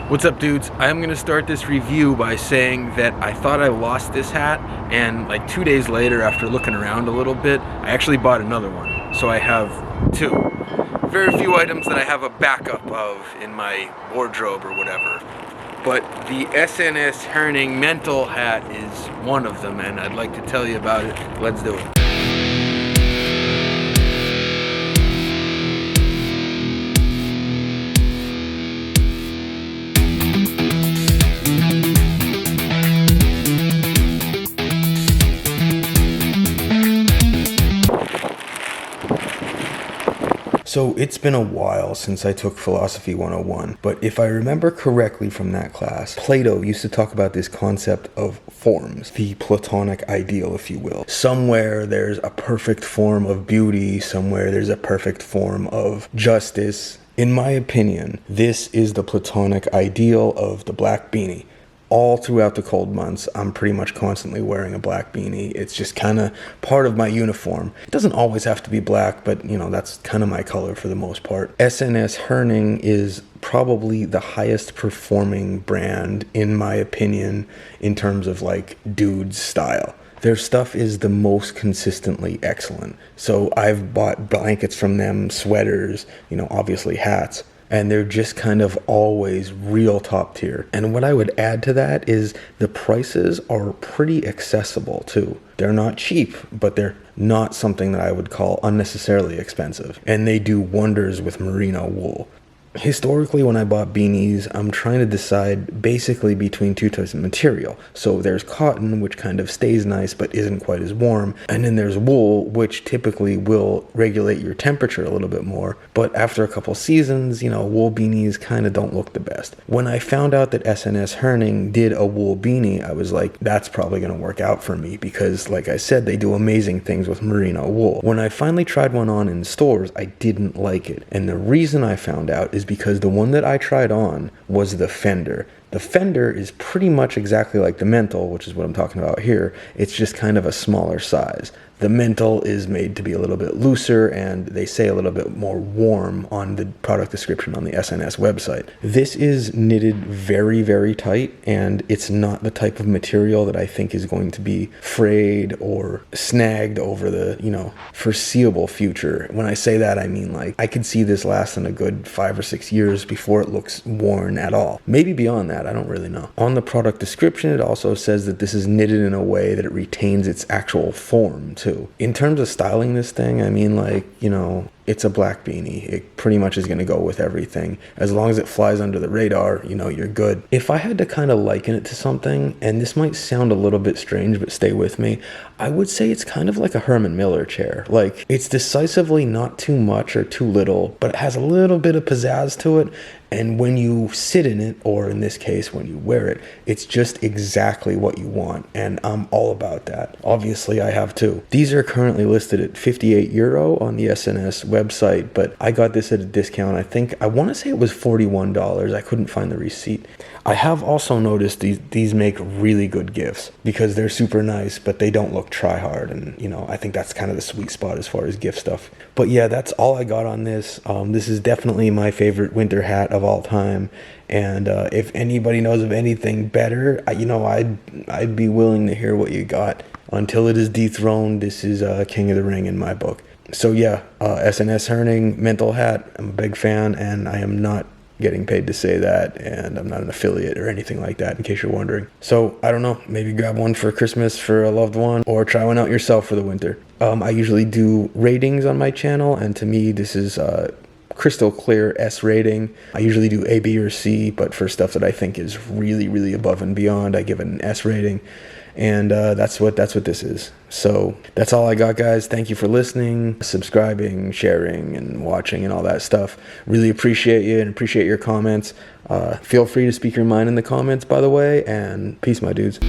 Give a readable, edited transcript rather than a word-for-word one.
What's up, dudes? I'm going to start this review by saying that I thought I lost this hat, and like 2 days later, after looking around a little bit, I actually bought another one. So I have two. Very few items that I have a backup of in my wardrobe or whatever. But the SNS Herning Mental Hat is one of them, and I'd like to tell you about it. Let's do it. So it's been a while since I took Philosophy 101, but if I remember correctly from that class, Plato used to talk about this concept of forms, the Platonic ideal, if you will. Somewhere there's a perfect form of beauty, somewhere there's a perfect form of justice. In my opinion, this is the Platonic ideal of the black beanie. All throughout the cold months, I'm pretty much constantly wearing a black beanie. It's just kind of part of my uniform. It doesn't always have to be black, but you know, that's kind of my color for the most part. SNS Herning is probably the highest performing brand, in my opinion, in terms of like dude's style. Their stuff is the most consistently excellent. So I've bought blankets from them, sweaters, you know, obviously hats. And they're just kind of always real top tier. And what I would add to that is the prices are pretty accessible too. They're not cheap, but they're not something that I would call unnecessarily expensive. And they do wonders with merino wool. Historically, when I bought beanies, I'm trying to decide basically between two types of material. So there's cotton, which kind of stays nice but isn't quite as warm. And then there's wool, which typically will regulate your temperature a little bit more. But after a couple seasons, you know, wool beanies kind of don't look the best. When I found out that SNS Herning did a wool beanie, I was like, that's probably going to work out for me because, like I said, they do amazing things with merino wool. When I finally tried one on in stores, I didn't like it. And the reason I found out is because the one that I tried on was the Fender. The Fender is pretty much exactly like the Mental, which is what I'm talking about here. It's just kind of a smaller size. The Mental is made to be a little bit looser, and they say a little bit more warm on the product description on the SNS website. This is knitted very, very tight, and it's not the type of material that I think is going to be frayed or snagged over the, you know, foreseeable future. When I say that, I mean like I could see this lasting a good 5 or 6 years before it looks worn at all. Maybe beyond that, I don't really know. On the product description, it also says that this is knitted in a way that it retains its actual form too. In terms of styling this thing, I mean, like, you know, it's a black beanie. It pretty much is going to go with everything. As long as it flies under the radar, you know, you're good. If I had to kind of liken it to something, and this might sound a little bit strange, but stay with me, I would say it's kind of like a Herman Miller chair. Like, it's decisively not too much or too little, but it has a little bit of pizzazz to it. And when you sit in it, or in this case, when you wear it, it's just exactly what you want. And I'm all about that. Obviously, I have too. These are currently listed at €58 on the SNS website, but I got this at a discount. I want to say it was $41. I couldn't find the receipt. I have also noticed these make really good gifts because they're super nice, but they don't look try hard. And, you know, I think that's kind of the sweet spot as far as gift stuff. But yeah, that's all I got on this. This is definitely my favorite winter hat of all time. And if anybody knows of anything better, I'd be willing to hear what you got. Until it is dethroned, this is King of the Ring in my book. So yeah, SNS Herning Mental Hat. I'm a big fan, and I am not getting paid to say that, and I'm not an affiliate or anything like that, in case you're wondering. So I don't know, maybe grab one for Christmas for a loved one, or try one out yourself for the winter. I usually do ratings on my channel, and to me this is crystal clear S rating. I usually do A, B, or C, but for stuff that I think is really, really above and beyond, I give it an S rating. And that's what this is. So that's all I got, guys. Thank you for listening, subscribing, sharing, and watching, and all that stuff. Really appreciate you and appreciate your comments. Feel free to speak your mind in the comments, by the way. And peace, my dudes.